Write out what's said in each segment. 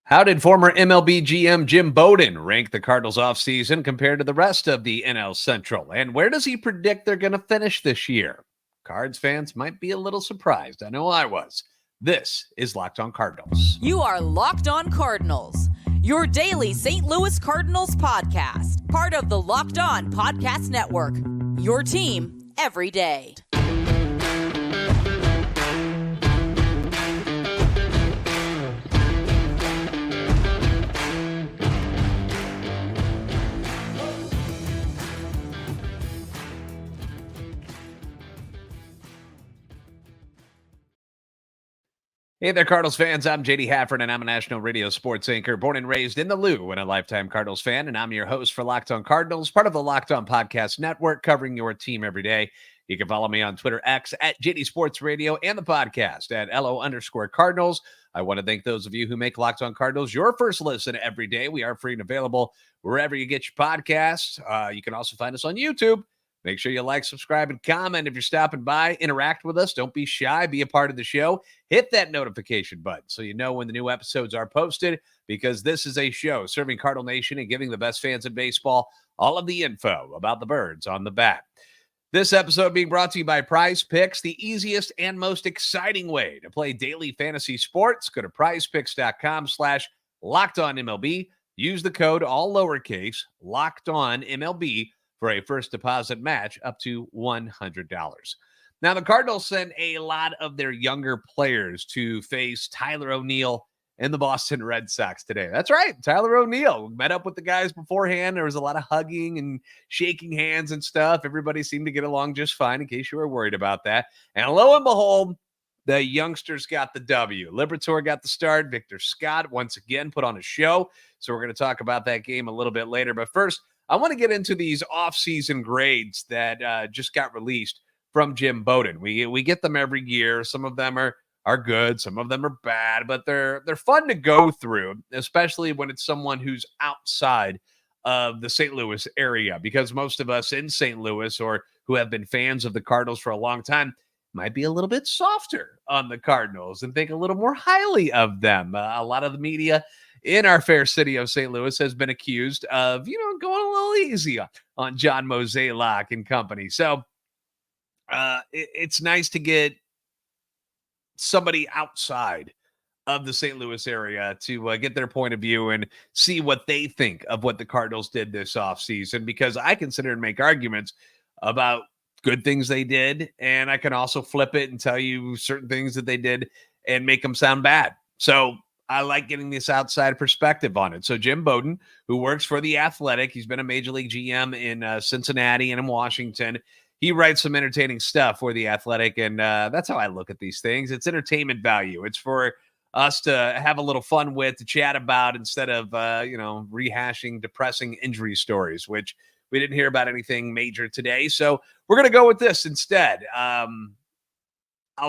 How did former MLB GM Jim Bowden rank the Cardinals offseason compared to the rest of the NL Central? And where does he predict they're going to finish this year? Cards fans might be a little surprised. I know I was. This is Locked On Cardinals. You are Locked On Cardinals, your daily St. Louis Cardinals podcast, part of the Locked On Podcast Network, your team every day. Hey there, Cardinals fans. I'm JD Hafford, and I'm a national radio sports anchor, born and raised in the Lou, and a lifetime Cardinals fan. And I'm your host for Locked On Cardinals, part of the Locked On Podcast Network, covering your team every day. You can follow me on Twitter, X, at JD Sports Radio, and the podcast at LO_Cardinals. I want to thank those of you who make Locked On Cardinals your first listen every day. We are free and available wherever you get your podcasts. You can also find us on YouTube. Make sure you like, subscribe, and comment. If you're stopping by, interact with us. Don't be shy. Be a part of the show. Hit that notification button so you know when the new episodes are posted, because this is a show serving Cardinal Nation and giving the best fans in baseball all of the info about the birds on the bat. This episode being brought to you by PrizePicks, the easiest and most exciting way to play daily fantasy sports. Go to prizepicks.com/LockedOnMLB. Use the code, all lowercase, LockedOnMLB, for a first deposit match up to $100. Now, the Cardinals sent a lot of their younger players to face Tyler O'Neill and the Boston Red Sox today. That's right. Tyler O'Neill met up with the guys beforehand. There was a lot of hugging and shaking hands and stuff. Everybody seemed to get along just fine, in case you were worried about that. And lo and behold, the youngsters got the W. Liberatore got the start. Victor Scott once again put on a show. So we're going to talk about that game a little bit later. But first, I want to get into these offseason grades that just got released from Jim Bowden. We get them every year. Some of them are good, some of them are bad, but they're fun to go through, especially when it's someone who's outside of the St. Louis area, because most of us in St. Louis or who have been fans of the Cardinals for a long time might be a little bit softer on the Cardinals and think a little more highly of them. A lot of the media in our fair city of St. Louis has been accused of, going a little easy on John Mozeliak and company. So it's nice to get somebody outside of the St. Louis area to get their point of view and see what they think of what the Cardinals did this offseason, because I can sit here and make arguments about good things they did, and I can also flip it and tell you certain things that they did and make them sound bad. So I like getting this outside perspective on it. So Jim Bowden, who works for The Athletic, he's been a major league GM in Cincinnati and in Washington. He writes some entertaining stuff for The Athletic, and that's how I look at these things. It's entertainment value. It's for us to have a little fun with, to chat about, instead of, rehashing depressing injury stories, which we didn't hear about anything major today. So we're going to go with this instead. I'll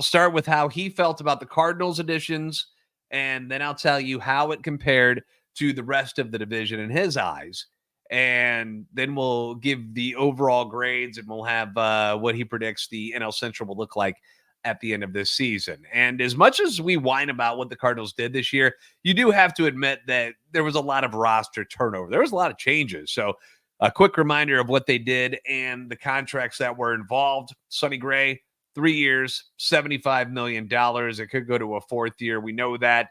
start with how he felt about the Cardinals additions, and then I'll tell you how it compared to the rest of the division in his eyes. And then we'll give the overall grades, and we'll have what he predicts the NL Central will look like at the end of this season. And as much as we whine about what the Cardinals did this year, you do have to admit that there was a lot of roster turnover. There was a lot of changes. So a quick reminder of what they did and the contracts that were involved. Sonny Gray, 3 years, $75 million. It could go to a fourth year. We know that.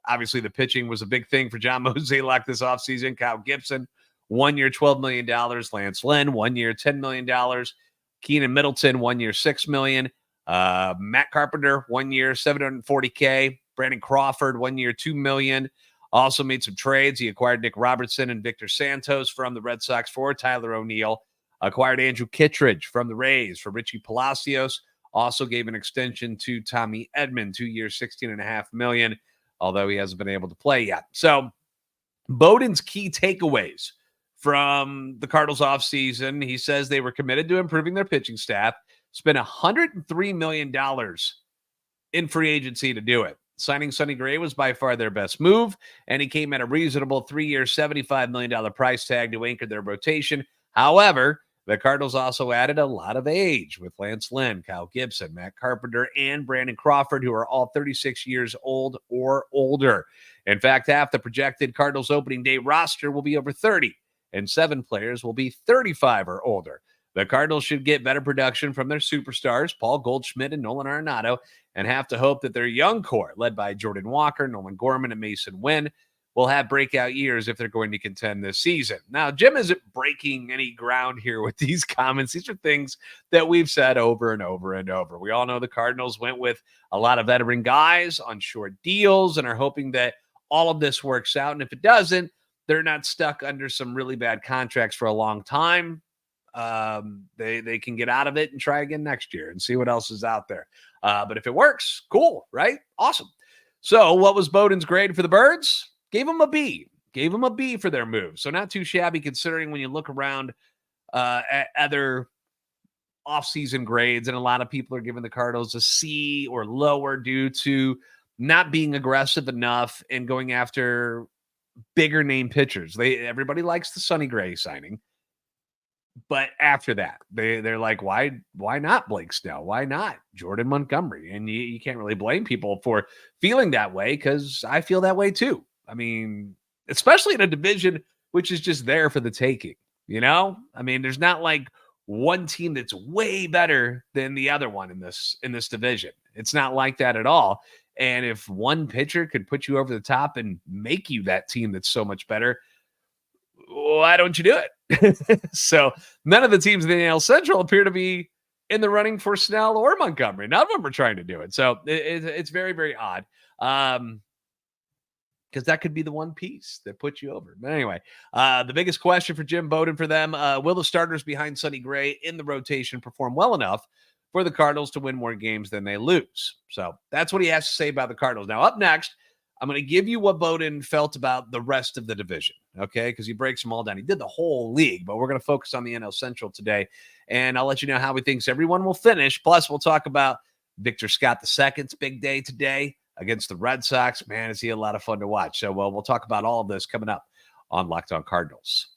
Obviously, the pitching was a big thing for John Mozeliak this offseason. Kyle Gibson, 1 year, $12 million. Lance Lynn, 1 year, $10 million. Keenan Middleton, 1 year, $6 million. Matt Carpenter, 1 year, $740K. Brandon Crawford, 1 year, $2 million. Also made some trades. He acquired Nick Robertson and Victor Santos from the Red Sox for Tyler O'Neill. Acquired Andrew Kittredge from the Rays for Richie Palacios. Also gave an extension to Tommy Edman, 2 years, $16.5 million, although he hasn't been able to play yet. So Bowden's key takeaways from the Cardinals offseason, he says they were committed to improving their pitching staff, spent $103 million in free agency to do it. Signing Sonny Gray was by far their best move, and he came at a reasonable 3 year, $75 million price tag to anchor their rotation. However, The Cardinals also added a lot of age with Lance Lynn, Kyle Gibson, Matt Carpenter, and Brandon Crawford, who are all 36 years old or older. In fact, half the projected Cardinals opening day roster will be over 30, and 7 players will be 35 or older. The Cardinals should get better production from their superstars, Paul Goldschmidt and Nolan Arenado, and have to hope that their young core, led by Jordan Walker, Nolan Gorman, and Mason Wynn, will have breakout years if they're going to contend this season. Now, Jim isn't breaking any ground here with these comments. These are things that we've said over and over and over. We all know the Cardinals went with a lot of veteran guys on short deals and are hoping that all of this works out. And if it doesn't, they're not stuck under some really bad contracts for a long time. They can get out of it and try again next year and see what else is out there. But if it works, cool, right? Awesome. So what was Bowden's grade for the Birds? Gave them a B. Gave them a B for their move. So not too shabby considering when you look around at other offseason grades, and a lot of people are giving the Cardinals a C or lower due to not being aggressive enough and going after bigger name pitchers. Everybody likes the Sonny Gray signing. But after that, they're like, why not Blake Snell? Why not Jordan Montgomery? And you can't really blame people for feeling that way because I feel that way too. I mean, especially in a division which is just there for the taking, you know? I mean, there's not like one team that's way better than the other one in this division. It's not like that at all. And if one pitcher could put you over the top and make you that team that's so much better, why don't you do it? So none of the teams in the NL Central appear to be in the running for Snell or Montgomery. None of them are trying to do it. So it's very, very odd. Because that could be the one piece that puts you over. But anyway, the biggest question for Jim Bowden for them, will the starters behind Sonny Gray in the rotation perform well enough for the Cardinals to win more games than they lose? So that's what he has to say about the Cardinals. Now, up next, I'm going to give you what Bowden felt about the rest of the division, okay? Because he breaks them all down. He did the whole league, but we're going to focus on the NL Central today, and I'll let you know how he thinks everyone will finish. Plus, we'll talk about Victor Scott II's big day today against the Red Sox. Man, is he a lot of fun to watch. So, we'll talk about all of this coming up on Locked On Cardinals.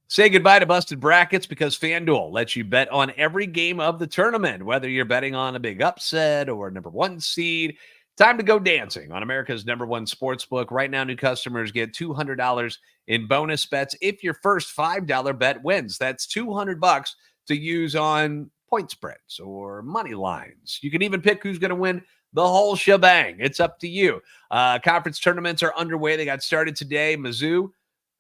Say goodbye to busted brackets because FanDuel lets you bet on every game of the tournament, whether you're betting on a big upset or number one seed. Time to go dancing on America's number one sportsbook. Right now, new customers get $200 in bonus bets if your first $5 bet wins. That's $200 to use on point spreads or money lines. You can even pick who's going to win the whole shebang. It's up to you. Conference tournaments are underway. They got started today. Mizzou,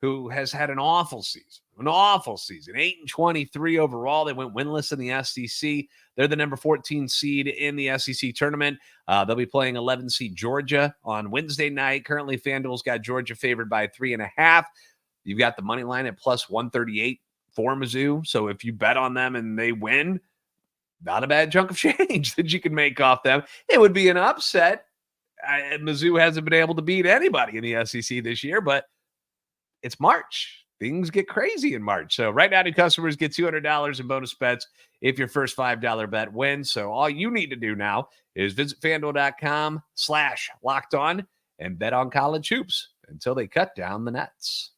who has had an awful season, 8-23 overall. They went winless in the SEC. They're the number 14 seed in the SEC tournament. They'll be playing 11 seed Georgia on Wednesday night. Currently, FanDuel's got Georgia favored by 3.5. You've got the money line at plus 138 for Mizzou. So if you bet on them and they win, not a bad chunk of change that you can make off them. It would be an upset. Mizzou hasn't been able to beat anybody in the SEC this year, but it's March. Things get crazy in March. So right now, new customers get $200 in bonus bets if your first $5 bet wins. So all you need to do now is visit FanDuel.com/lockedon and bet on college hoops until they cut down the nets.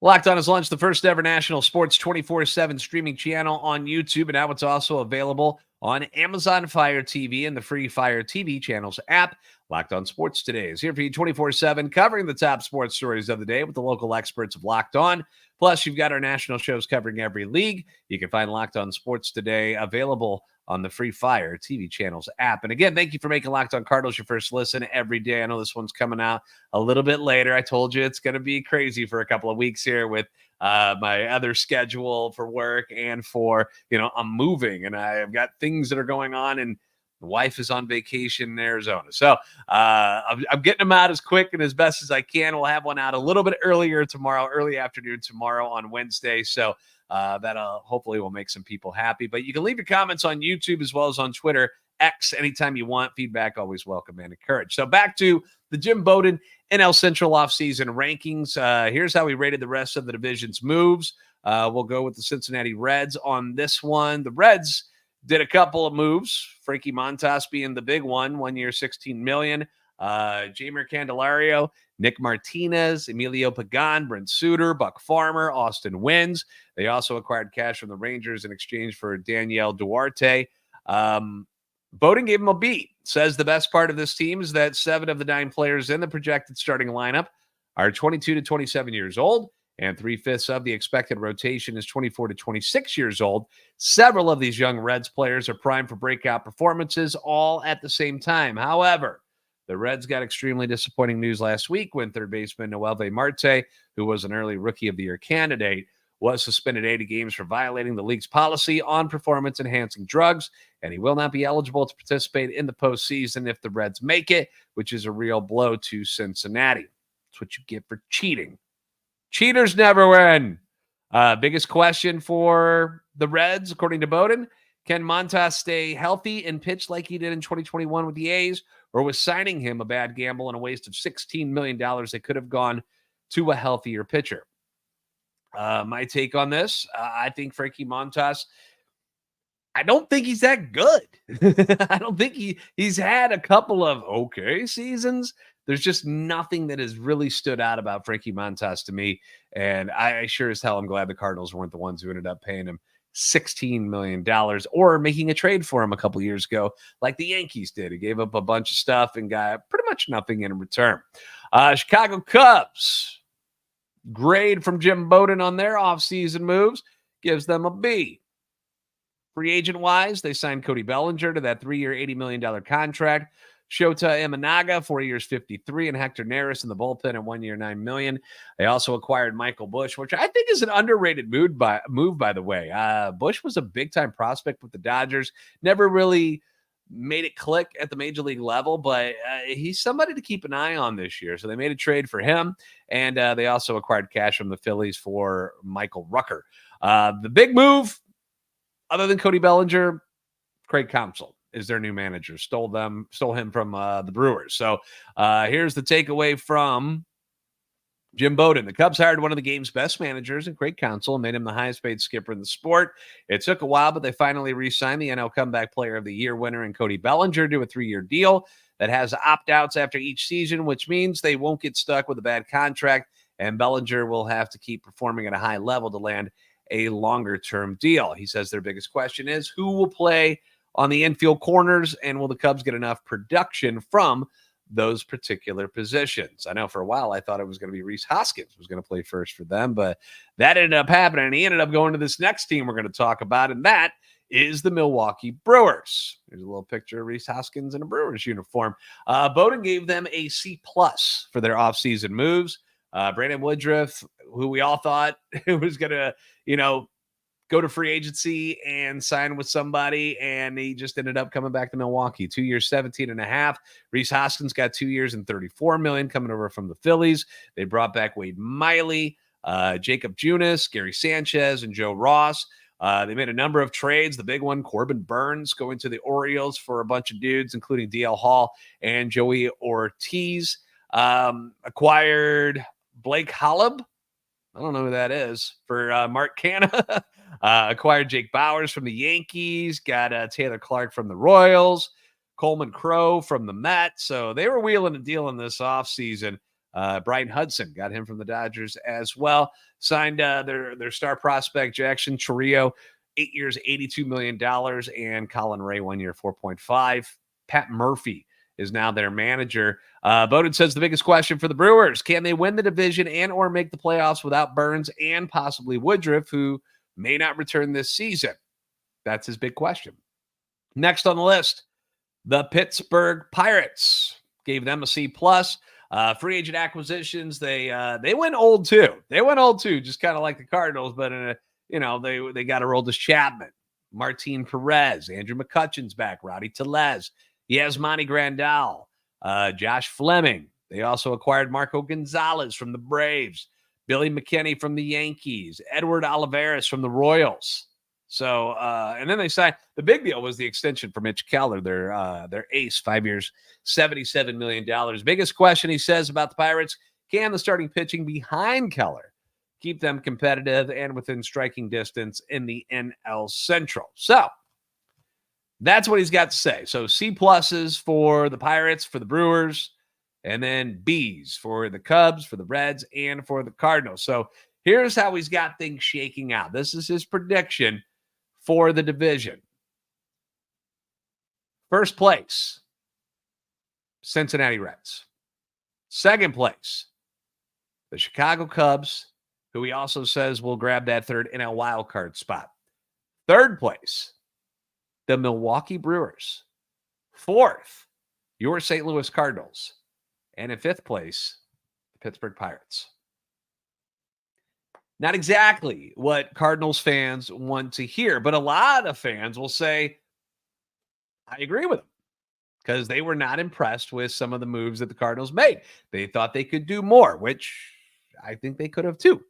Locked On has launched the first ever national sports 24/7 streaming channel on YouTube, and now it's also available on Amazon Fire TV and the free Fire TV channels app. Locked On Sports Today is here for you 24/7, covering the top sports stories of the day with the local experts of Locked On. Plus, you've got our national shows covering every league. You can find Locked On Sports Today available on the free Fire TV channels app. And again, thank you for making Locked On Cardinals your first listen every day. I know this one's coming out a little bit later. I told you it's going to be crazy for a couple of weeks here with my other schedule for work and for, I'm moving and I've got things that are going on and the wife is on vacation in Arizona. So I'm getting them out as quick and as best as I can. We'll have one out a little bit earlier tomorrow, early afternoon tomorrow on Wednesday. So that hopefully will make some people happy. But you can leave your comments on YouTube as well as on Twitter, X, anytime you want. Feedback always welcome and encouraged. So back to the Jim Bowden NL Central offseason rankings. Here's how we rated the rest of the division's moves. We'll go with the Cincinnati Reds on this one. The Reds did a couple of moves, Frankie Montas being the big one, 1 year, $16 million. Jamer Candelario, Nick Martinez, Emilio Pagan, Brent Suter, Buck Farmer, Austin Wins. They also acquired cash from the Rangers in exchange for Danielle Duarte. Bowden gave him a B. Says the best part of this team is that 7 of the 9 players in the projected starting lineup are 22 to 27 years old, and 3/5 of the expected rotation is 24 to 26 years old. Several of these young Reds players are primed for breakout performances all at the same time. However, the Reds got extremely disappointing news last week when third baseman Noelvi Marte, who was an early Rookie of the Year candidate, was suspended 80 games for violating the league's policy on performance-enhancing drugs, and he will not be eligible to participate in the postseason if the Reds make it, which is a real blow to Cincinnati. That's what you get for cheating. Cheaters never win. Biggest question for the Reds, according to Bowden, can Montas stay healthy and pitch like he did in 2021 with the A's, or was signing him a bad gamble and a waste of $16 million that could have gone to a healthier pitcher? My take on this, I think Frankie Montas, I don't think he's that good. I don't think he's had a couple of okay seasons. There's just nothing that has really stood out about Frankie Montas to me. And I sure as hell am glad the Cardinals weren't the ones who ended up paying him $16 million or making a trade for him a couple years ago, like the Yankees did. He gave up a bunch of stuff and got pretty much nothing in return. Chicago Cubs. Grade from Jim Bowden on their offseason moves gives them a B. Free agent-wise, they signed Cody Bellinger to that 3-year, $80 million contract. Shota Imanaga, 4 years, $53, and Hector Neris in the bullpen at 1 year, $9 million. They also acquired Michael Busch, which I think is an underrated move, by the way. Busch was a big-time prospect with the Dodgers. Never really made it click at the major league level, but he's somebody to keep an eye on this year. So they made a trade for him, and they also acquired cash from the Phillies for Michael Rucker. The big move, other than Cody Bellinger, Craig Counsell is their new manager. Stole him from the Brewers. So here's the takeaway from Jim Bowden. The Cubs hired one of the game's best managers in Craig Counsell and made him the highest paid skipper in the sport. It took a while, but they finally re-signed the NL Comeback Player of the Year winner in Cody Bellinger to a 3-year deal that has opt-outs after each season, which means they won't get stuck with a bad contract, and Bellinger will have to keep performing at a high level to land a longer-term deal. He says their biggest question is who will play on the infield corners, and will the Cubs get enough production from those particular positions? I know for a while I thought it was going to be Rhys Hoskins was going to play first for them, but that ended up happening, and he ended up going to this next team we're going to talk about, and that is the Milwaukee Brewers. There's a little picture of Rhys Hoskins in a Brewers uniform. Bowden gave them a C+ for their offseason moves. Brandon Woodruff, who we all thought was going to, go to free agency and sign with somebody, and he just ended up coming back to Milwaukee. 2 years, 17.5. Rhys Hoskins got 2 years and $34 million coming over from the Phillies. They brought back Wade Miley, Jacob Junis, Gary Sanchez, and Joe Ross. They made a number of trades. The big one, Corbin Burns going to the Orioles for a bunch of dudes, including DL Hall and Joey Ortiz. Acquired Blake Holub. I don't know who that is. For Mark Canha. Acquired Jake Bowers from the Yankees. Got Taylor Clark from the Royals. Coleman Crowe from the Mets. So they were wheeling and dealing this offseason. Brian Hudson got him from the Dodgers as well. Signed their star prospect, Jackson Chourio, 8 years, $82 million. And Colin Ray, 1 year, $4.5. Pat Murphy is now their manager. Bowden says the biggest question for the Brewers, can they win the division and or make the playoffs without Burns and possibly Woodruff, who may not return this season? That's his big question. Next on the list, the Pittsburgh Pirates. Gave them a C+. Free agent acquisitions, they went old too. Just kind of like the Cardinals, but they got Aroldis Chapman, Martin Perez, Andrew McCutcheon's back, Rowdy Tellez, Yasmani Grandal, Josh Fleming. They also acquired Marco Gonzalez from the Braves, Billy McKinney from the Yankees, Edward Olivares from the Royals. So, and then they signed, the big deal was the extension for Mitch Keller, their ace, 5 years, $77 million. Biggest question, he says, about the Pirates, can the starting pitching behind Keller keep them competitive and within striking distance in the NL Central? So that's what he's got to say. So C+ for the Pirates, for the Brewers. and then Bs for the Cubs, for the Reds, and for the Cardinals. So here's how he's got things shaking out. This is his prediction for the division. First place, Cincinnati Reds. Second place, the Chicago Cubs, who he also says will grab that third NL wildcard spot. Third place, the Milwaukee Brewers. Fourth, your St. Louis Cardinals. And in fifth place, the Pittsburgh Pirates. Not exactly what Cardinals fans want to hear, but a lot of fans will say, I agree with them, because they were not impressed with some of the moves that the Cardinals made. They thought they could do more, which I think they could have too.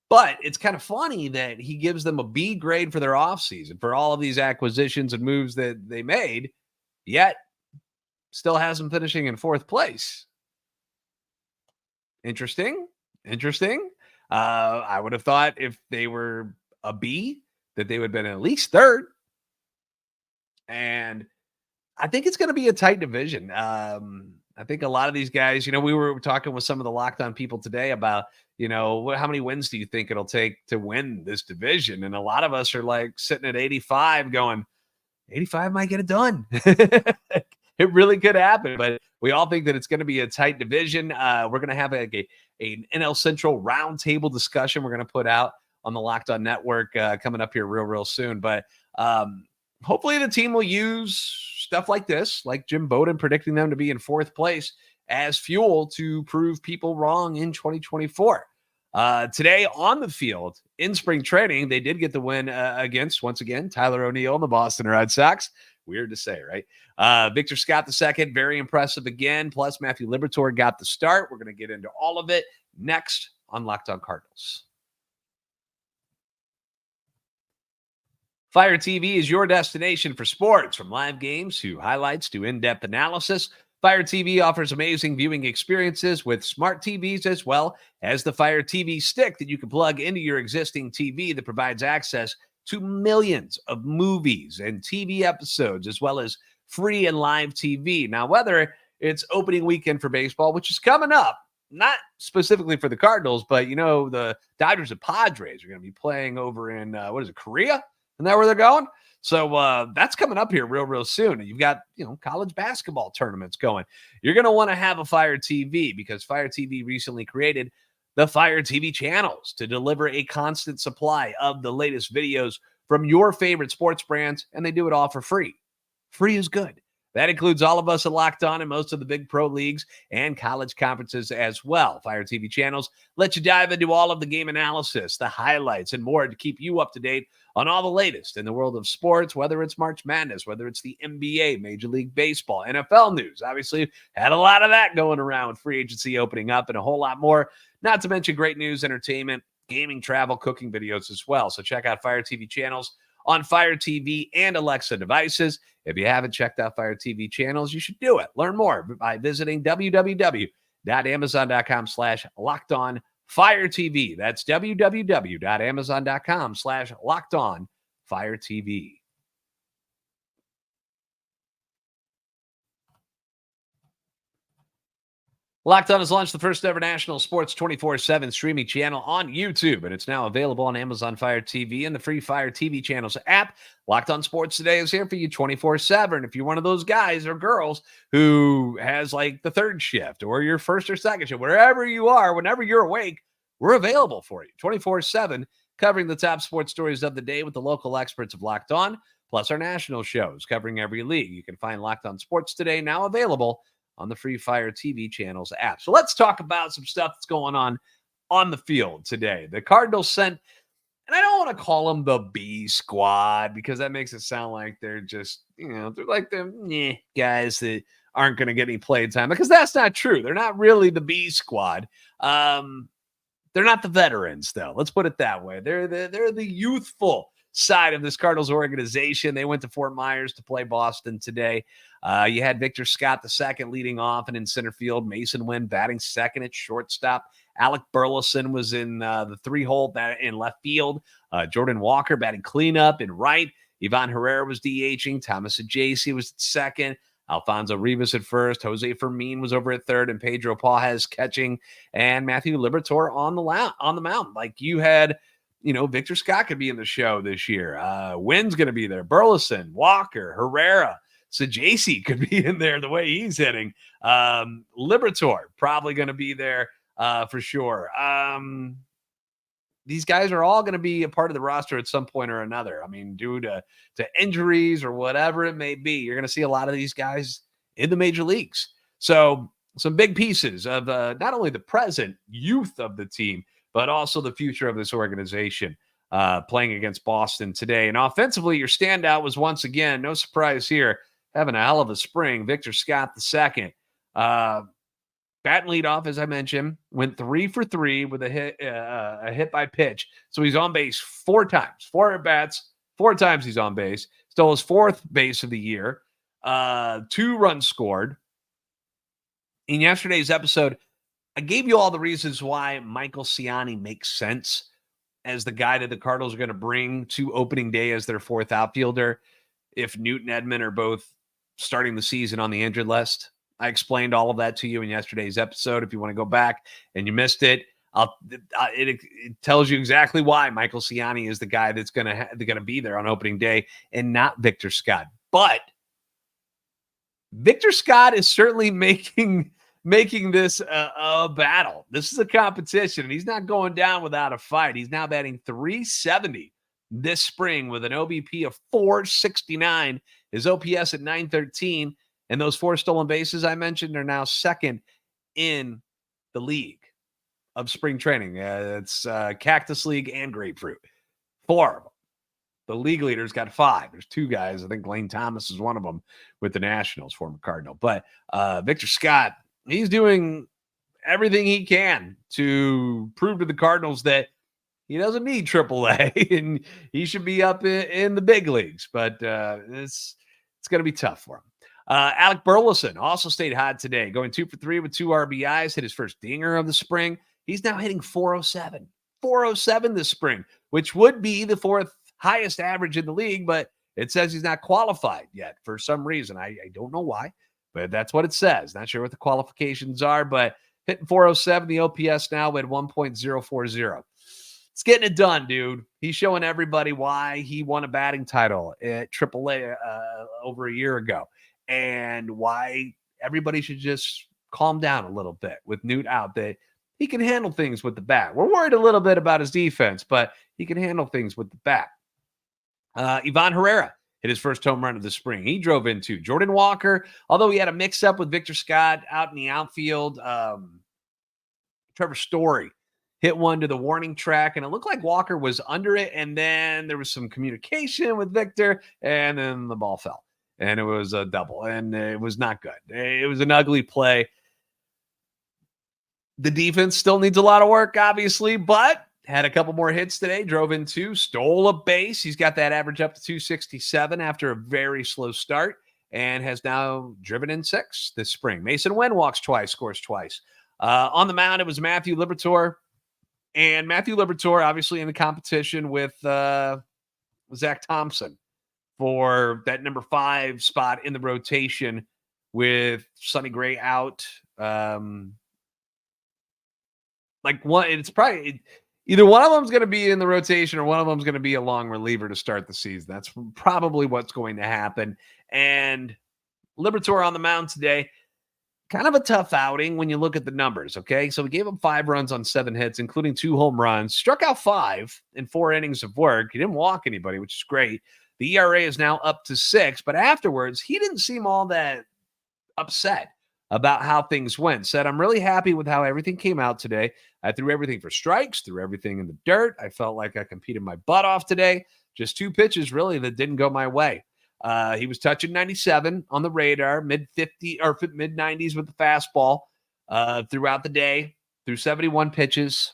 But it's kind of funny that he gives them a B grade for their offseason for all of these acquisitions and moves that they made, yet still has them finishing in fourth place. Interesting. I would have thought if they were a B, that they would have been at least third. And I think it's going to be a tight division. I think a lot of these guys, we were talking with some of the Locked On people today about, how many wins do you think it'll take to win this division? And a lot of us are like sitting at 85 going, 85 might get it done. It really could happen, but we all think that it's going to be a tight division. We're going to have an NL Central roundtable discussion we're going to put out on the Locked On Network coming up here real soon. But hopefully the team will use stuff like this, like Jim Bowden predicting them to be in fourth place, as fuel to prove people wrong in 2024. Today on the field in spring training, they did get the win against, once again, Tyler O'Neill and the Boston Red Sox. Weird to say, right? Victor Scott II, very impressive again. Plus, Matthew Liberatore got the start. We're going to get into all of it next on Locked On Cardinals. Fire TV is your destination for sports, from live games to highlights to in-depth analysis. Fire TV offers amazing viewing experiences with smart TVs, as well as the Fire TV stick that you can plug into your existing TV that provides access to millions of movies and TV episodes, as well as free and live TV. Now, whether it's opening weekend for baseball, which is coming up, not specifically for the Cardinals, but, the Dodgers and Padres are going to be playing over in, Korea? Isn't that where they're going? So that's coming up here real soon. And you've got, college basketball tournaments going. You're going to want to have a Fire TV, because Fire TV recently created the Fire TV channels to deliver a constant supply of the latest videos from your favorite sports brands, and they do it all for free. Free is good. That includes all of us at Locked On and most of the big pro leagues and college conferences as well. Fire TV channels let you dive into all of the game analysis, the highlights, and more to keep you up to date on all the latest in the world of sports, whether it's March Madness, whether it's the NBA, Major League Baseball, NFL news. Obviously, had a lot of that going around with free agency opening up and a whole lot more, not to mention great news, entertainment, gaming, travel, cooking videos as well. So check out Fire TV channels on Fire TV and Alexa devices. If you haven't checked out Fire TV channels, you should do it. Learn more by visiting www.amazon.com/LockedOnFireTV. That's www.amazon.com/LockedOnFireTV. Locked On has launched the first ever national sports 24/7 streaming channel on YouTube, and it's now available on Amazon Fire TV and the free Fire TV channels app. Locked On Sports Today is here for you 24/7. If you're one of those guys or girls who has like the third shift or your first or second shift, wherever you are, whenever you're awake, we're available for you 24/7, covering the top sports stories of the day with the local experts of Locked On, plus our national shows covering every league. You can find Locked On Sports Today now available on the free Fire TV channels app. So let's talk about some stuff that's going on the field today. The Cardinals sent, and I don't want to call them the B squad, because that makes it sound like they're just, they're like the guys that aren't going to get any play time, because that's not true. They're not really the B squad. They're not the veterans, though. Let's put it that way. They're the youthful side of this Cardinals organization. They went to Fort Myers to play Boston today. You had Victor Scott II leading off and in center field. Mason Wynn batting second at shortstop. Alec Burleson was in the 3-hole in left field. Jordan Walker batting cleanup in right. Ivan Herrera was DHing. Thomas Ajayce was at second. Alfonso Rivas at first. Jose Fermin was over at third, and Pedro Pages catching, and Matthew Liberatore on the mound. Like you had, Victor Scott could be in the show this year. Wynn's going to be there. Burleson, Walker, Herrera, Sajaci could be in there the way he's hitting. Liberatore probably going to be there for sure. These guys are all going to be a part of the roster at some point or another. I mean, due to injuries or whatever it may be, you're going to see a lot of these guys in the major leagues. So some big pieces of not only the present youth of the team, but also the future of this organization playing against Boston today. And offensively, your standout was once again, no surprise here, having a hell of a spring, Victor Scott II. Bat and leadoff, as I mentioned, went 3 for 3 with a hit by pitch. So he's on base 4 times, 4 at bats, 4 times he's on base. Stole his 4th base of the year. 2 runs scored. In yesterday's episode, I gave you all the reasons why Michael Ciani makes sense as the guy that the Cardinals are going to bring to opening day as their 4th outfielder if Newt and Edman are both starting the season on the injured list. I explained all of that to you in yesterday's episode. If you want to go back and you missed it, it tells you exactly why Michael Ciani is the guy that's going to be there on opening day and not Victor Scott. But Victor Scott is certainly making this a battle. This is a competition, and he's not going down without a fight. He's now batting .370 this spring with an OBP of .469, his OPS at .913. And those 4 stolen bases I mentioned are now second in the league of spring training. It's Cactus League and Grapefruit. 4 of them. The league leader's got 5. There's 2 guys. I think Lane Thomas is one of them with the Nationals, former Cardinal. But Victor Scott, he's doing everything he can to prove to the Cardinals that he doesn't need AAA and he should be up in the big leagues. But it's going to be tough for him. Alec Burleson also stayed hot today, going 2 for 3 with 2 RBIs, hit his first dinger of the spring. He's now hitting .407. .407 this spring, which would be the 4th highest average in the league, but it says he's not qualified yet for some reason. I don't know why, but that's what it says. Not sure what the qualifications are, but hitting .407, the OPS now at 1.040. It's getting it done, dude. He's showing everybody why he won a batting title at AAA over a year ago. And why everybody should just calm down a little bit with Newt out, that he can handle things with the bat. We're worried a little bit about his defense, but he can handle things with the bat. Ivan Herrera hit his first home run of the spring. He drove in too. Jordan Walker, although he had a mix-up with Victor Scott out in the outfield, Trevor Story hit one to the warning track, and it looked like Walker was under it, and then there was some communication with Victor, and then the ball fell. And it was a double, and it was not good. It was an ugly play. The defense still needs a lot of work, obviously, but had a couple more hits today, drove in 2, stole a base. He's got that average up to 267 after a very slow start, and has now driven in 6 this spring. Mason Wynn walks twice, scores twice. On the mound, it was Matthew Liberatore. And Matthew Liberatore, obviously in the competition with Zach Thompson for that number 5 spot in the rotation with Sonny Gray out. It's probably either one of them's going to be in the rotation or one of them's going to be a long reliever to start the season. That's probably what's going to happen. And Liberatore on the mound today, kind of a tough outing when you look at the numbers, okay? So we gave him 5 runs on 7 hits, including 2 home runs, struck out 5 in 4 innings of work. He didn't walk anybody, which is great. The ERA is now up to 6, but afterwards, he didn't seem all that upset about how things went. Said, I'm really happy with how everything came out today. I threw everything for strikes, threw everything in the dirt. I felt like I competed my butt off today. Just 2 pitches, really, that didn't go my way. He was touching 97 on the radar, mid-50 or mid-90s with the fastball throughout the day, through 71 pitches.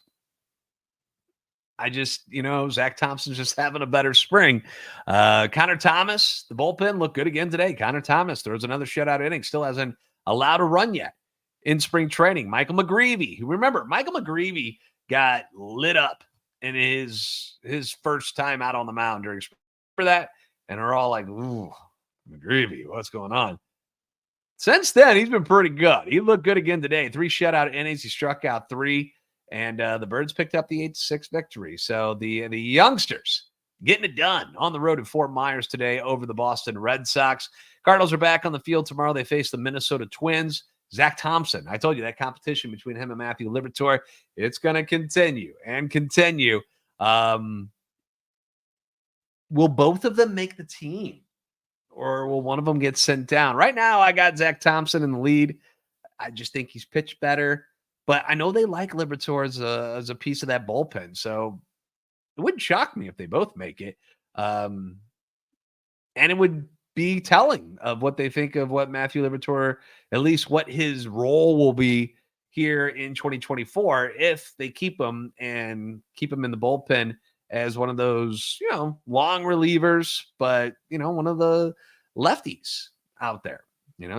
I just, Zach Thompson's just having a better spring. Connor Thomas, the bullpen looked good again today. Connor Thomas throws another shutout inning, still hasn't allowed a run yet in spring training. Michael McGreevy, remember, Michael McGreevy got lit up in his first time out on the mound during spring. For that, and are all like, ooh, McGreevy, what's going on? Since then, he's been pretty good. He looked good again today. 3 shutout innings. He struck out 3, and the Birds picked up the 8-6 victory. So the youngsters getting it done on the road at Fort Myers today over the Boston Red Sox. Cardinals are back on the field tomorrow. They face the Minnesota Twins. Zach Thompson, I told you that competition between him and Matthew Liberatore, it's going to continue and continue. Will both of them make the team? Or will one of them get sent down? Right now, I got Zach Thompson in the lead. I just think he's pitched better. But I know they like Liberatore as a piece of that bullpen. So it wouldn't shock me if they both make it. And it would be telling of what they think of what Matthew Liberatore, at least what his role will be here in 2024 if they keep him and keep him in the bullpen as one of those, long relievers, but, one of the lefties out there.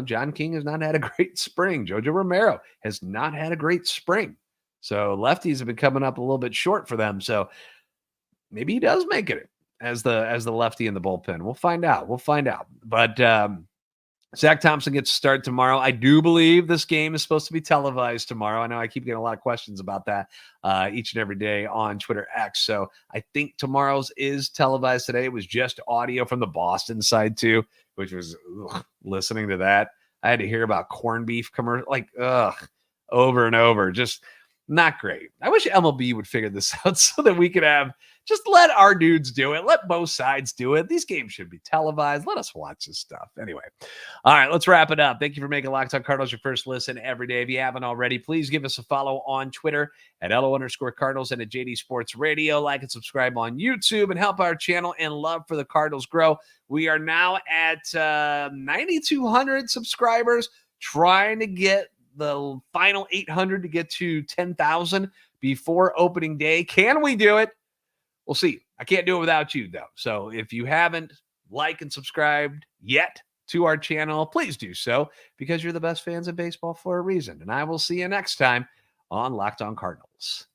John King has not had a great spring. Jojo Romero has not had a great spring. So lefties have been coming up a little bit short for them. So maybe he does make it as the lefty in the bullpen. We'll find out. But Zach Thompson gets to start tomorrow. I do believe this game is supposed to be televised tomorrow. I know I keep getting a lot of questions about that each and every day on Twitter X. So I think tomorrow's is televised today. It was just audio from the Boston side too, which was listening to that. I had to hear about corned beef commercial, over and over. Just not great. I wish MLB would figure this out so that we could just let our dudes do it. Let both sides do it. These games should be televised. Let us watch this stuff. Anyway. All right, let's wrap it up. Thank you for making Locked On Cardinals your first listen every day. If you haven't already, please give us a follow on Twitter at @LO_Cardinals and at JD Sports Radio. Like and subscribe on YouTube and help our channel and love for the Cardinals grow. We are now at 9,200 subscribers, trying to get the final 800 to get to 10,000 before opening day. Can we do it? We'll see. I can't do it without you, though. So if you haven't liked and subscribed yet to our channel, please do so, because you're the best fans of baseball for a reason. And I will see you next time on Locked On Cardinals.